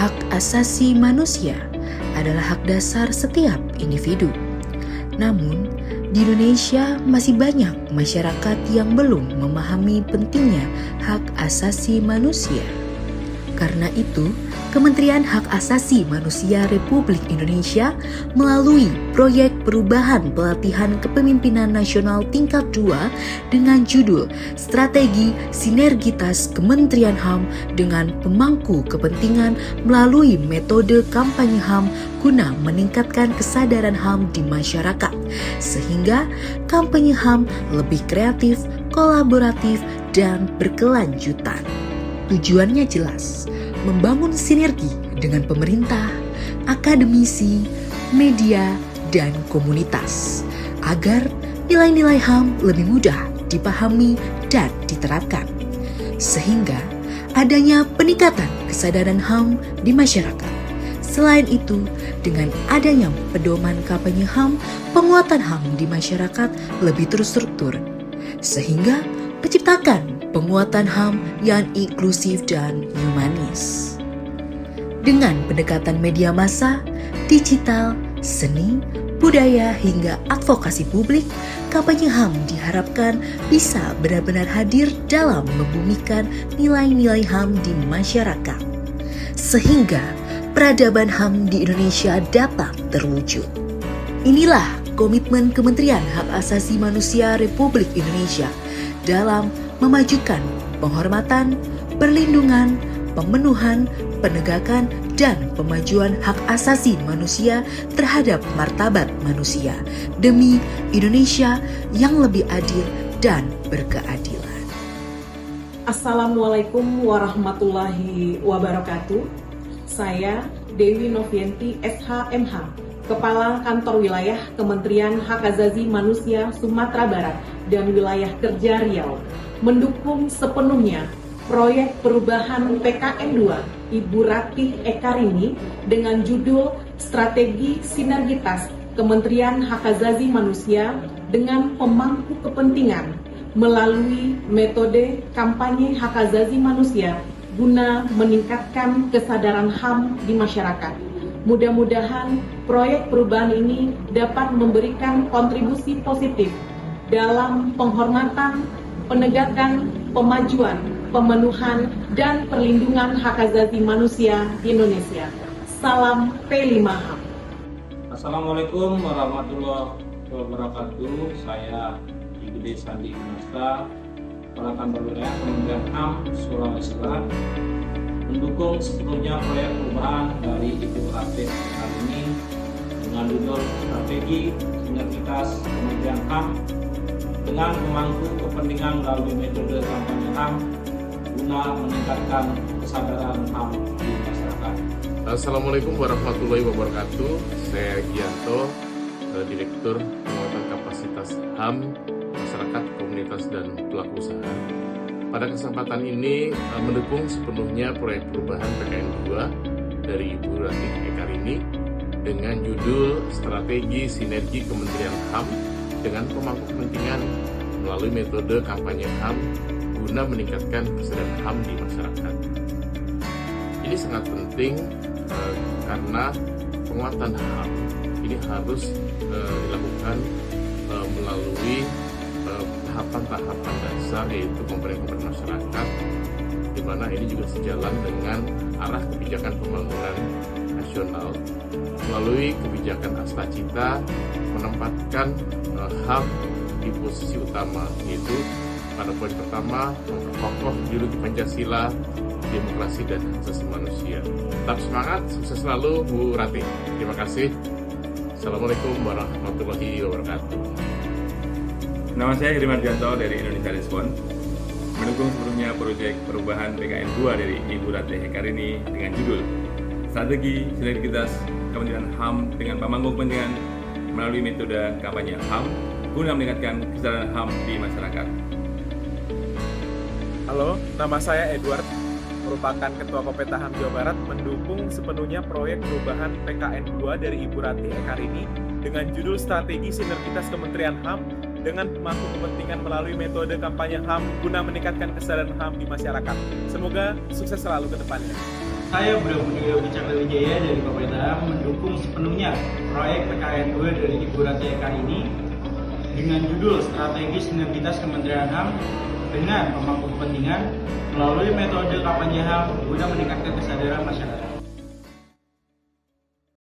Hak asasi manusia adalah hak dasar setiap individu. Namun, di Indonesia masih banyak masyarakat yang belum memahami pentingnya hak asasi manusia. Karena itu, Kementerian Hak Asasi Manusia Republik Indonesia melalui proyek perubahan pelatihan kepemimpinan nasional tingkat 2 dengan judul Strategi Sinergitas Kementerian HAM dengan pemangku kepentingan melalui metode kampanye HAM guna meningkatkan kesadaran HAM di masyarakat, sehingga kampanye HAM lebih kreatif, kolaboratif, dan berkelanjutan. Tujuannya jelas, membangun sinergi dengan pemerintah, akademisi, media, dan komunitas agar nilai-nilai HAM lebih mudah dipahami dan diterapkan, sehingga adanya peningkatan kesadaran HAM di masyarakat. Selain itu, dengan adanya pedoman kampanye HAM, penguatan HAM di masyarakat lebih terstruktur, sehingga menciptakan penguatan HAM yang inklusif dan humanis. Dengan pendekatan media massa, digital, seni, budaya, hingga advokasi publik, kampanye HAM diharapkan bisa benar-benar hadir dalam membumikan nilai-nilai HAM di masyarakat, sehingga peradaban HAM di Indonesia dapat terwujud. Inilah komitmen Kementerian Hak Asasi Manusia Republik Indonesia dalam memajukan penghormatan, perlindungan, pemenuhan, penegakan, dan pemajuan hak asasi manusia terhadap martabat manusia demi Indonesia yang lebih adil dan berkeadilan. Assalamualaikum warahmatullahi wabarakatuh. Saya Dewi Novianti SHMH, Kepala Kantor Wilayah Kementerian Hak Asasi Manusia Sumatera Barat dan Wilayah Kerja Riau, mendukung sepenuhnya proyek perubahan PKN 2 Ibu Ratih Ekarini dengan judul Strategi Sinergitas Kementerian Hak Asasi Manusia dengan pemangku kepentingan melalui metode kampanye hak asasi manusia guna meningkatkan kesadaran HAM di masyarakat. Mudah-mudahan proyek perubahan ini dapat memberikan kontribusi positif dalam penghormatan, penegakan, pemajuan, pemenuhan, dan perlindungan hak asasi manusia di Indonesia. Salam P5HAM. Assalamualaikum warahmatullahi wabarakatuh. Saya Igede Sandi Masta, Kepala Kantor Wilayah Kementerian HAM Sulawesi Barat, mendukung sepenuhnya proyek perubahan dari Ibu Ratih kali ini dengan judul Strategi Sinergitas Kementerian HAM dengan pemangku kepentingan melalui metode kampanye HAM guna meningkatkan kesadaran HAM di masyarakat. Assalamualaikum warahmatullahi wabarakatuh. Saya Gianto, Direktur Penguatan Kapasitas HAM, Masyarakat, Komunitas, dan Pelaku Usaha. Pada kesempatan ini mendukung sepenuhnya proyek perubahan PKN 2 dari Ibu Ratih Ekarini dengan judul Strategi Sinergi Kementerian HAM dengan pemangku kepentingan melalui metode kampanye HAM guna meningkatkan kesadaran HAM di masyarakat. Ini sangat penting karena penguatan HAM ini harus dilakukan melalui tahapan-tahapan dasar, yaitu komponen-komponen masyarakat, di mana ini juga sejalan dengan arah kebijakan pembangunan nasional melalui kebijakan Astacita menempatkan HAM di posisi utama, yaitu pada poin pertama memperkokoh ideologi Pancasila, demokrasi, dan hak asasi manusia. Tetap semangat, sukses selalu Bu Ratih. Terima kasih. Assalamualaikum warahmatullahi wabarakatuh. Nama saya Heri Mardianto dari Indonesia Respon, mendukung sepenuhnya proyek perubahan PKN 2 dari Ibu Ratih Ekarini dengan judul Strategi Sinergitas Kementerian HAM dengan pemangku kepentingan melalui metode kampanye HAM guna meningkatkan kesadaran HAM di masyarakat. Halo, nama saya Edward, merupakan Ketua Kopeta HAM Jawa Barat, mendukung sepenuhnya proyek perubahan PKN 2 dari Ibu Ratih Ekarini dengan judul Strategi Sinergitas Kementerian HAM dengan pemangku kepentingan melalui metode kampanye HAM guna meningkatkan kesadaran HAM di masyarakat. Semoga sukses selalu ke depannya. Saya Budha Budi Wicakra Wijaya dari Bapeda mendukung sepenuhnya proyek PKN 2 dari Ibu Ratih Eka ini dengan judul Strategi Sinergitas Kementerian HAM dengan pemangku kepentingan melalui metode kampanye HAM guna meningkatkan kesadaran masyarakat.